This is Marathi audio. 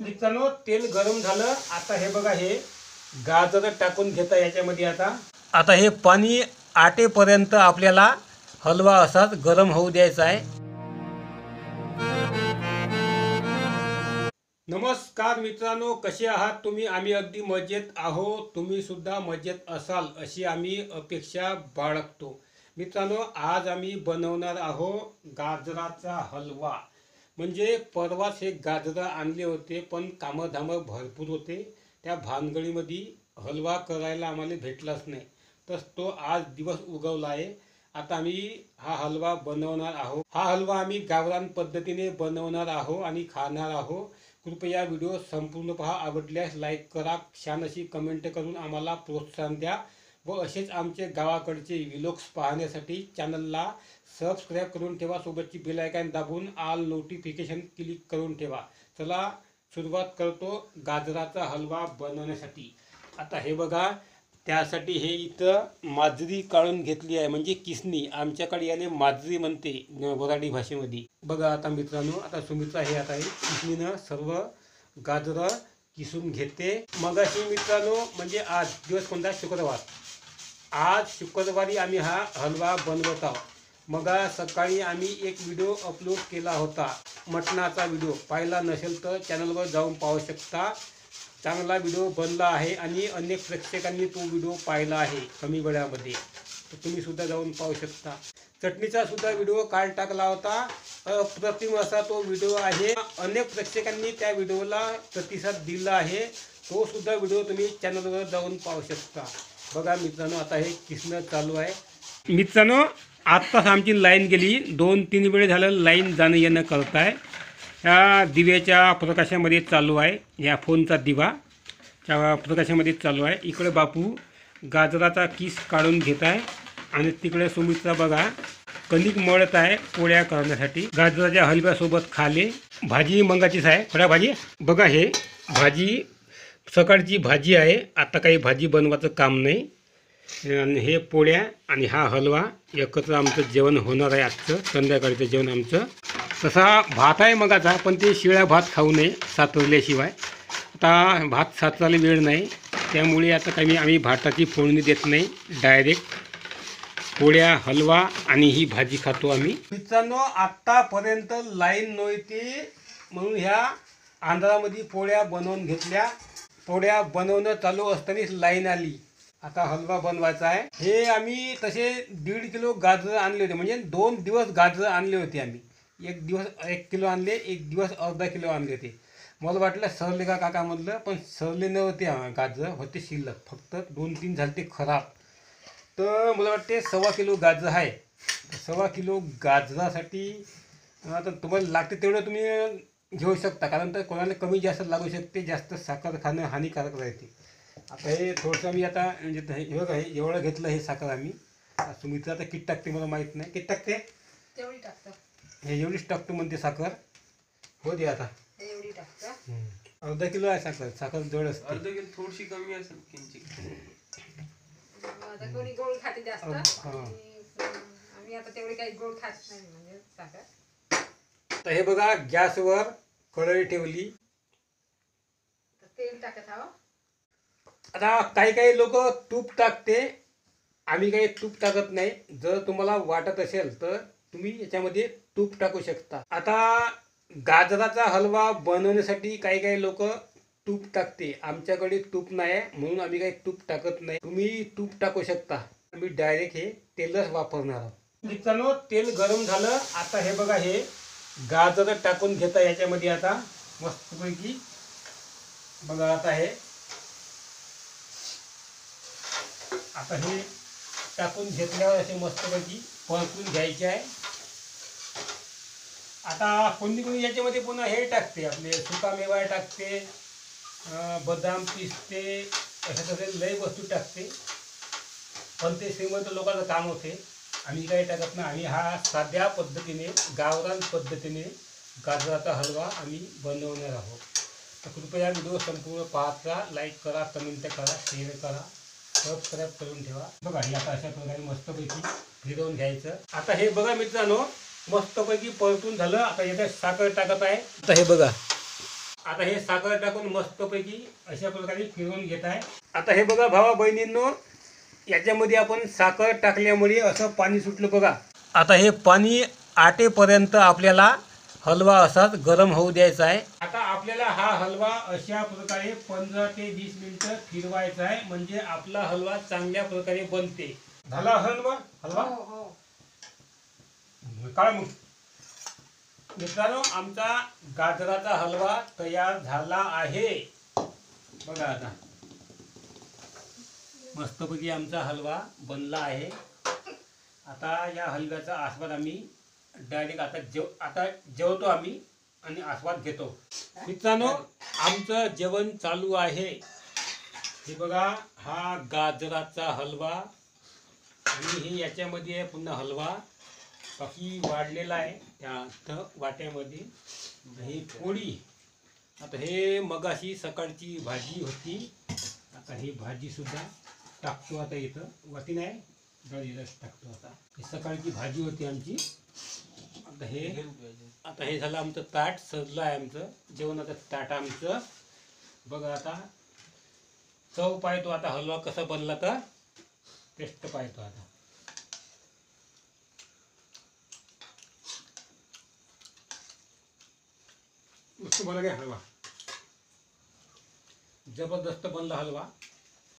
मित्रांनो तेल गरम झालं। आता हे बघा, हे गाजर टाकून घेता याच्यामध्ये। आता हे पाणी आटेपर्यंत आपल्याला हलवा असाच गरम होऊ द्यायचा आहे। नमस्कार मित्रांनो, कसे आहात तुम्ही? आम्ही अगदी मजेत आहोत, तुम्ही सुद्धा मजेत असाल अशी आम्ही अपेक्षा बाळगतो। मित्रांनो, आज आम्ही बनवणार आहोत गाजराचा हलवा। म्हणजे परवाच हे गाजर आणले होते, पण कामधाम भरपूर होते, त्या भानगडीमध्ये हलवा करायला आम्हाला भेटलाच नाही। तर तो आज दिवस उगवला आहे। आता आम्ही हा हलवा बनवणार आहोत। हा हलवा आम्ही गावरान पद्धतीने बनवणार आहोत आणि खाणार आहोत। कृपया व्हिडिओ संपूर्ण पहा, आवडल्यास लाईक करा, छान अशी कमेंट करून आम्हाला प्रोत्साहन द्या व असेच आमचे गावाकडचे व्लॉग्स पाहण्यासाठी चॅनलला सबस्क्राईब करून ठेवा, सोबतची बेल आयकॉन दाबून ऑल नोटिफिकेशन क्लिक करून ठेवा। चला सुरुवात करतो गाजराचा हलवा बनवण्यासाठी। आता हे बघा, त्यासाठी हे इथं माजरी काढून घेतली आहे, म्हणजे किसनी, आमच्याकडे याने माजरी म्हणते वऱ्हाडी भाषेमध्ये। बघा आता मित्रांनो, आता सुमित्रा हे आता किसनीनं सर्व गाजर किसून घेते। मगाशी मित्रांनो, म्हणजे आज दिवस कोणता? शुक्रवार। आज शुक्रवारी आम्ही हा हलवा बनवत आहोत। मग सकाळी आम्ही एक व्हिडिओ अपलोड केला होता, मटणाचा व्हिडिओ। पाहिला नसेल तर चॅनलवर जाऊन पाहू शकता। चांगला व्हिडिओ बनला आहे आणि अनेक प्रेक्षकांनी तो व्हिडिओ पाहिला आहे कमी वेळामध्ये, तर तुम्ही सुद्धा जाऊन पाहू शकता। चटणीचा सुद्धा व्हिडिओ काल टाकला होता, अप्रतिम असा तो व्हिडिओ आहे। अनेक प्रेक्षकांनी त्या व्हिडिओला प्रतिसाद दिला आहे, तो सुद्धा व्हिडिओ तुम्ही चॅनलवर जाऊन पाहू शकता। बघा मित्रांनो, आता हे किसणं चालू आहे। मित्रांनो, आत्ताच आमची लाईन गेली, 2-3 वेळ झालं लाईन जाणं येणं करत आहे। ह्या दिव्याच्या प्रकाशामध्ये चालू आहे, या फोनचा दिवा त्या प्रकाशामध्ये चालू आहे। इकडे बापू गाजराचा किस काढून घेत आहे आणि तिकडे सुमित्रा बघा कणिक मळत आहे पोळ्या करण्यासाठी। गाजराच्या हलव्यासोबत खाले भाजी मंगाचीच आहे, फळा भाजी। बघा हे भाजी सकाळची भाजी आहे, आता काही भाजी बनवायचं काम नाही। आणि हे पोळ्या आणि हा हलवा एकत्र आमचं जेवण होणार आहे। आजचं संध्याकाळचं जेवण आमचं तसा भात आहे मगाचा, पण ते शिळा भात खाऊ नये सातरल्याशिवाय। आता भात सातरायला वेळ नाही, त्यामुळे आता काही आम्ही भाताची फोडणी देत नाही, डायरेक्ट पोळ्या हलवा आणि ही भाजी खातो आम्ही। मित्रांनो, आत्तापर्यंत लाईन नव्हती म्हणून ह्या आंधळामध्ये पोळ्या बनवून घेतल्या। पोळ्या बनवणं चालू असतानाच लाईन आली। आता हलवा बनवायचा आहे। हे आम्ही तसे 1.5 किलो गाजर आणले होते, म्हणजे 2 दिवस गाजर आणले होते आम्ही। एक दिवस 1 किलो आणले, एक दिवस अर्धा किलो आणले होते। मला वाटलं सरले का काका म्हटलं, पण सरले नव्हते, गाजर होते शिल्लक, फक्त 2-3 झाले ते खराब। तर मला वाटते 1.25 किलो गाजर आहे। 1.25 किलो गाजरासाठी आता तुम्हाला लागते तेवढं तुम्ही घेऊ शकता, कारण तर कोणाला कमी जास्त लागू शकते, जास्त साखर खाणं हानिकारक राहते। आता हे थोडंसं मी आता म्हणजे हे बघा, हे एवढं घेतलं हे साखर आम्ही। सुमित्रा आता किती टाकते मला माहीत नाही, किती टाकते? तेवढी टाकतो, हे एवढीच टाकतो म्हणते साखर। हो दे आता, एवढी टाकतो। अर्धा किलो आहे साखर, साखर जड असते। अर्धा किलो थोडीशी कमी असेल किंचित। आता कोणी गोड खाते जास्त, हां। आम्ही आता तेवढे काही गोड खात नाही, म्हणजे साखर। तर हे बघा, गॅसवर कढई ठेवली, तेल टाकत आहो। आता काही काही लोक तूप टाकते, आम्ही काही तूप टाकत नाही। जर तुम्हाला वाटत असेल तर तुम्ही याच्यामध्ये तूप टाकू शकता। आता गाजराचा हलवा बनवण्यासाठी काही काही लोक तूप टाकते, आमच्याकडे तूप नाही म्हणून आम्ही काही तूप टाकत नाही। तुम्ही तूप टाकू शकता, आम्ही डायरेक्ट हे तेलच वापरणार आहोत। मित्रांनो, तेल गरम झालं। आता हे बघा, हे गाजर टाकून घेता याच्यामध्ये आता मस्तपैकी। बघा आता हे टाकून घेतल्यावर असे मस्तपैकी परतून घ्यायचे आहे। आता कोणी याच्यामध्ये पुन्हा हे टाकते, आपले सुकामेवा टाकते, बदाम पिसते, अशा तसे लय वस्तू टाकते, पण ते श्रीमंत लोकांचं काम होते। आम्ही काही टाकत नाही, आम्ही हा साध्या पद्धतीने गावरान पद्धतीने गाजराचा हलवा आम्ही बनवणार आहोत। तर कृपया व्हिडिओ संपूर्ण पाहता, लाईक करा, कमेंट करा, शेअर करा, सबस्क्राईब करून ठेवा। बघा, हे आता अशा प्रकारे मस्तपैकी फिरवून घ्यायचं। आता हे बघा मित्रांनो, मस्तपैकी परतून झालं। आता याच्यात साखर टाकत आहे। आता हे बघा, आता हे साखर टाकून मस्तपैकी अशा प्रकारे फिरवून घेत आहे. आता हे बघा भावा बहिणींनो, याच्यामध्ये आपण साखर टाकल्यामुळे असं पाणी सुटलं बघा. आता हे पाणी आटेपर्यंत आपल्याला हलवा असाच गरम होऊ द्यायचा आहे. आता आपल्याला हा हलवा अशा प्रकारे 15 ते 20 मिनिटं फिरवायचा आहे, म्हणजे आपला हलवा चांगल्या प्रकारे बनते. झाला हलवा हलवा हो हो काय मग मित्रांनो, आमचा गाजराचा हलवा तयार झाला आहे. बघा आता मस्तपैकी आमचा हलवा बनला आहे. आता या हलव्याचा आस्वाद आम्ही डायरेक्ट आता जेवतो आम्ही आणि आस्वाद घेतो. मित्रांनो, आमचं जेवण चालू आहे. हे बघा, हा गाजराचा हलवा आणि हे याच्यामध्ये आहे पुन्हा हलवा बाकी वाढलेला आहे त्या वाट्यामध्ये. ही पोळी. आता हे मगाशी सकाळची भाजी होती. आता ही भाजी सुद्धा टाकतो. आता इथं वाटी नाही डाळीलाच टाकतो. आता ही सकाळची भाजी होती आमची. आता हे झालं आमचं ताट सजलं आहे. आमचं जेवणाचं ताट आमचं. बघा आता चव पाहतो. आता हलवा कसा बनला तर टेस्ट पाहतो. आता मस्त बनला काय हलवा, जबरदस्त बनला हलवा.